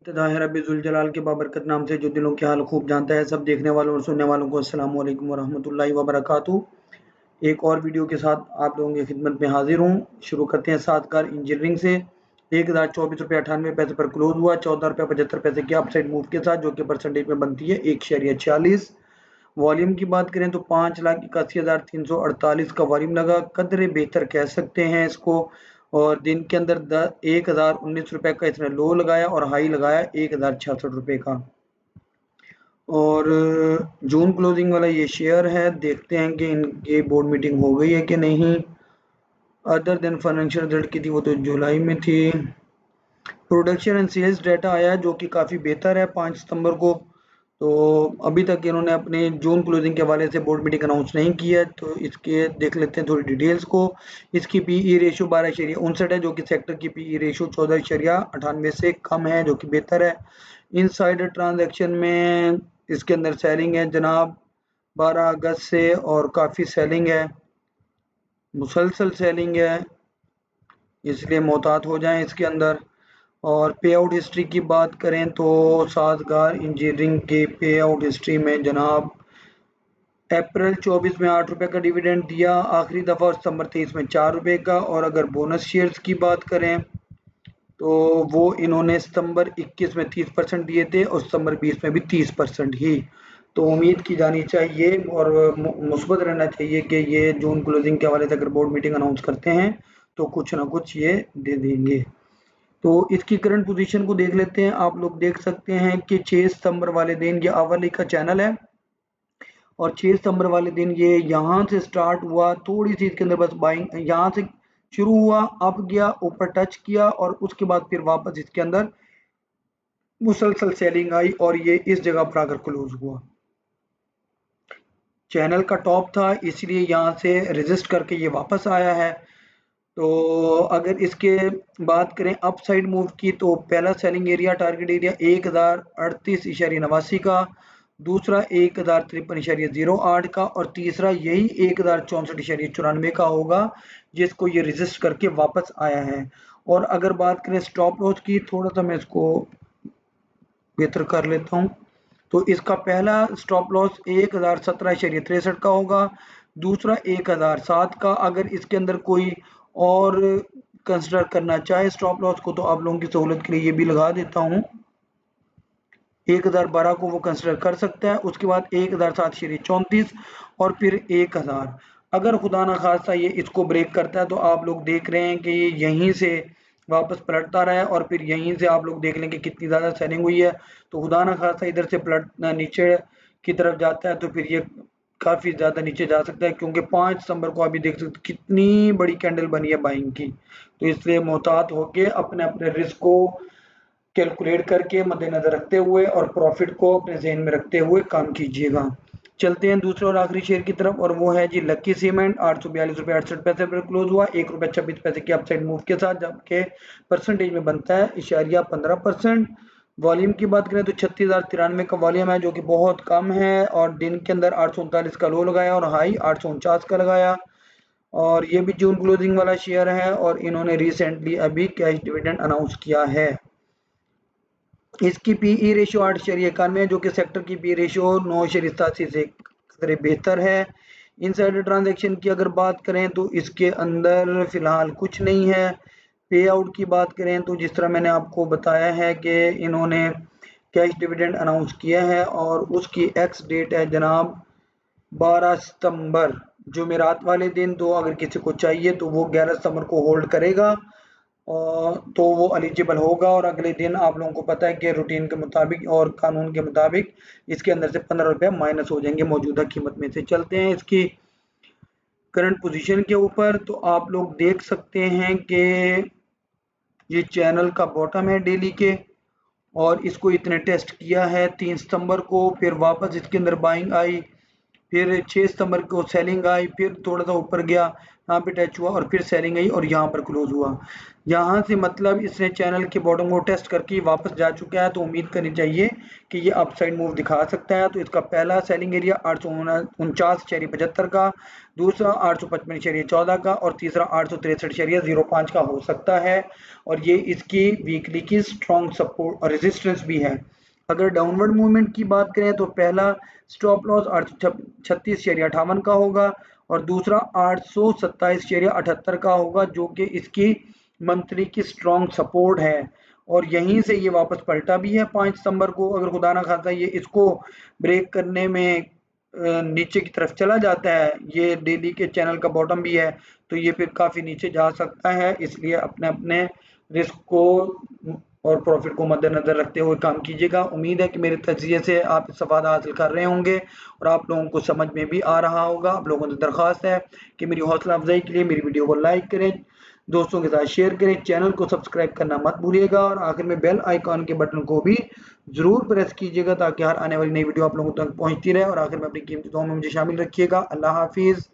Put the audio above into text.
इब्तिदा है रब्बिल जलाल के बाबरकत नाम से जो दिलों के हाल खूब जानता है। सब देखने वालों और सुनने वालों को अस्सलाम वालेकुम वरहमतुल्लाहि वबरकातुहू। एक और वीडियो के साथ आप लोगों की खिदमत में हाजिर हूँ। शुरू करते हैं सातकार इंजीनियरिंग से। 1024 रुपये 98 पैसे पर क्लोज हुआ। 14 रुपये 75 पैसे के अपसाइड मूव के साथ, जो कि परसेंटेज में बनती है 1.46। वॉल्यूम की बात करें तो 5,81,348 का वॉल्यूम लगा। कदरे बेहतर कह सकते हैं इसको। और दिन के अंदर 1,019 रुपए का इसने लो लगाया और हाई लगाया 1,066 रुपए का। और जून क्लोजिंग वाला ये शेयर है। देखते हैं कि इनकी बोर्ड मीटिंग हो गई है कि नहीं। अदर देन फाइनेंशियल रिजल्ट की थी वो तो जुलाई में थी। प्रोडक्शन एंड सेल्स डाटा आया जो कि काफ़ी बेहतर है 5 सितंबर को। तो अभी तक इन्होंने अपने जून क्लोजिंग के हवाले से बोर्ड मीटिंग अनाउंस नहीं किया है, तो इसके देख लेते हैं थोड़ी डिटेल्स को। इसकी पीई रेशियो 12.59 है, जो कि सेक्टर की पीई रेशियो 14.98 से कम है, जो कि बेहतर है। इनसाइडर ट्रांजैक्शन में इसके अंदर सेलिंग है जनाब 12 अगस्त से, और काफ़ी सेलिंग है, मुसलसल सेलिंग है, इसलिए मोहतात हो जाएं इसके अंदर। और पे आउट हिस्ट्री की बात करें तो साजगार इंजीनियरिंग के पे आउट हिस्ट्री में जनाब अप्रैल 24 में 8 रुपए का डिविडेंड दिया आखिरी दफ़ा, और सितंबर 23 में 4 रुपए का। और अगर बोनस शेयर्स की बात करें तो वो इन्होंने सितंबर 21 में 30% दिए थे और सितंबर 20 में भी 30% ही। तो उम्मीद की जानी चाहिए और मुस्बत रहना चाहिए कि ये जून क्लोजिंग के हवाले से अगर बोर्ड मीटिंग अनाउंस करते हैं तो कुछ ना कुछ ये दे देंगे। तो इसकी करंट पोजीशन को देख लेते हैं। आप लोग देख सकते हैं कि 6 सितंबर वाले दिन ये आवली का चैनल है, और 6 सितंबर वाले दिन ये यहाँ से स्टार्ट हुआ, थोड़ी सी इसके अंदर बस बाइंग यहाँ से शुरू हुआ, अप गया, ऊपर टच किया, और उसके बाद फिर वापस इसके अंदर मुसलसल सेलिंग आई और ये इस जगह पर आकर क्लोज हुआ। चैनल का टॉप था, इसलिए यहाँ से रेजिस्ट करके ये वापस आया है। तो अगर इसके बात करें अप साइड मूव की, तो पहला सेलिंग एरिया टारगेट एरिया 1038.89 का, दूसरा 1053.08 का, और तीसरा यही 1064.94 का होगा, जिसको ये रेजिस्ट करके वापस आया है। और अगर बात करें स्टॉप लॉस की, थोड़ा सा मैं इसको बेहतर कर लेता हूँ। तो इसका पहला स्टॉप लॉस 1017.63 का होगा, दूसरा 1007 का। अगर इसके अंदर कोई और कंसिडर करना चाहे स्टॉप लॉस को, तो आप लोगों की सहूलत के लिए ये भी लगा देता हूँ, 1012 को वो कंसिडर कर सकता है। उसके बाद 1007.34 और फिर 1000। अगर खुदा ना खास्ता ये इसको ब्रेक करता है, तो आप लोग देख रहे हैं कि ये यहीं से वापस पलटता रहा है, और फिर यहीं से आप लोग देख लें कि कितनी ज़्यादा सेलिंग हुई है। तो खुदा ना खास्ता इधर से पलटना नीचे की तरफ जाता है, तो फिर ये काफ़ी ज़्यादा नीचे जा सकता है, क्योंकि 5 सितंबर को अभी देख सकते कितनी बड़ी कैंडल बनी है बाइंग की। तो इसलिए मोहतात होके अपने अपने रिस्क को कैलकुलेट करके मद्देनजर रखते हुए और प्रॉफिट को अपने जहन में रखते हुए काम कीजिएगा। चलते हैं दूसरे और आखिरी शेयर की तरफ, और वो है जी लकी सीमेंट। 842 रुपये 68 पैसे पर क्लोज हुआ, 1 रुपये 26 पैसे के अपसाइड मूव के साथ, जबकि परसेंटेज में बनता है 15%। वॉल्यूम की बात करें तो 36,093 का वॉल्यूम है, जो कि बहुत कम है। और दिन के अंदर 839 का लो लगाया और हाई 849 का लगाया। और ये भी जून क्लोजिंग वाला शेयर है, और इन्होंने रिसेंटली अभी कैश डिविडेंड अनाउंस किया है। इसकी पीई रेशियो 8.91 है, जो कि सेक्टर की पी रेशियो 9.87 से कदरे बेहतर है। इनसाइडर ट्रांजैक्शन की अगर बात करें तो इसके अंदर फिलहाल कुछ नहीं है। पे आउट की बात करें तो जिस तरह मैंने आपको बताया है कि इन्होंने कैश डिविडेंड अनाउंस किया है, और उसकी एक्स डेट है जनाब 12 सितंबर जुमेरात वाले दिन। तो अगर किसी को चाहिए तो वो 11 सितंबर को होल्ड करेगा, और तो वो एलिजिबल होगा। और अगले दिन आप लोगों को पता है कि रूटीन के मुताबिक और कानून के मुताबिक इसके अंदर से 15 रुपये माइनस हो जाएंगे मौजूदा कीमत में से। चलते हैं इसकी करंट पोजीशन के ऊपर। तो आप लोग देख सकते हैं कि ये चैनल का बॉटम है डेली के, और इसको इतने टेस्ट किया है 3 सितंबर को, फिर वापस इसके अंदर बाइंग आई फिर 6 सितंबर को सेलिंग आई, फिर थोड़ा सा ऊपर गया, यहाँ पे टच हुआ और फिर सेलिंग आई और यहाँ पर क्लोज हुआ। यहाँ से मतलब इसने चैनल के बॉटम को टेस्ट करके वापस जा चुका है, तो उम्मीद करनी चाहिए कि ये अपसाइड मूव दिखा सकता है। तो इसका पहला सेलिंग एरिया 849.75 का, दूसरा 855.14 का और तीसरा 863.05 का हो सकता है। और ये इसकी वीकली की स्ट्रॉन्ग सपोर्ट और रेजिस्टेंस भी है। अगर डाउनवर्ड मूवमेंट की बात करें तो पहला स्टॉप लॉस 836.58 का होगा और दूसरा 827.78 का होगा, जो कि इसकी मंथली की स्ट्रॉन्ग सपोर्ट है। और यहीं से ये वापस पलटा भी है 5 सितंबर को। अगर खुदा ना खास्ता ये इसको ब्रेक करने में नीचे की तरफ चला जाता है, ये डेली के चैनल का बॉटम भी है, तो ये फिर काफ़ी नीचे जा सकता है। इसलिए अपने अपने रिस्क को और प्रॉफिट को मद्देनजर रखते हुए काम कीजिएगा। उम्मीद है कि मेरे तजज़िये से आप इस्तेफादा हासिल कर रहे होंगे और आप लोगों को समझ में भी आ रहा होगा। आप लोगों से दरख्वास्त है कि मेरी हौसला अफजाई के लिए मेरी वीडियो को लाइक करें, दोस्तों के साथ शेयर करें, चैनल को सब्सक्राइब करना मत भूलिएगा और आखिर में बेल आइकॉन के बटन को भी जरूर प्रेस कीजिएगा ताकि हर आने वाली नई वीडियो आप लोगों तक पहुंचती रहे। और आखिर में अपनी कीमती दुआओं में मुझे शामिल रखिएगा। अल्लाह हाफिज़।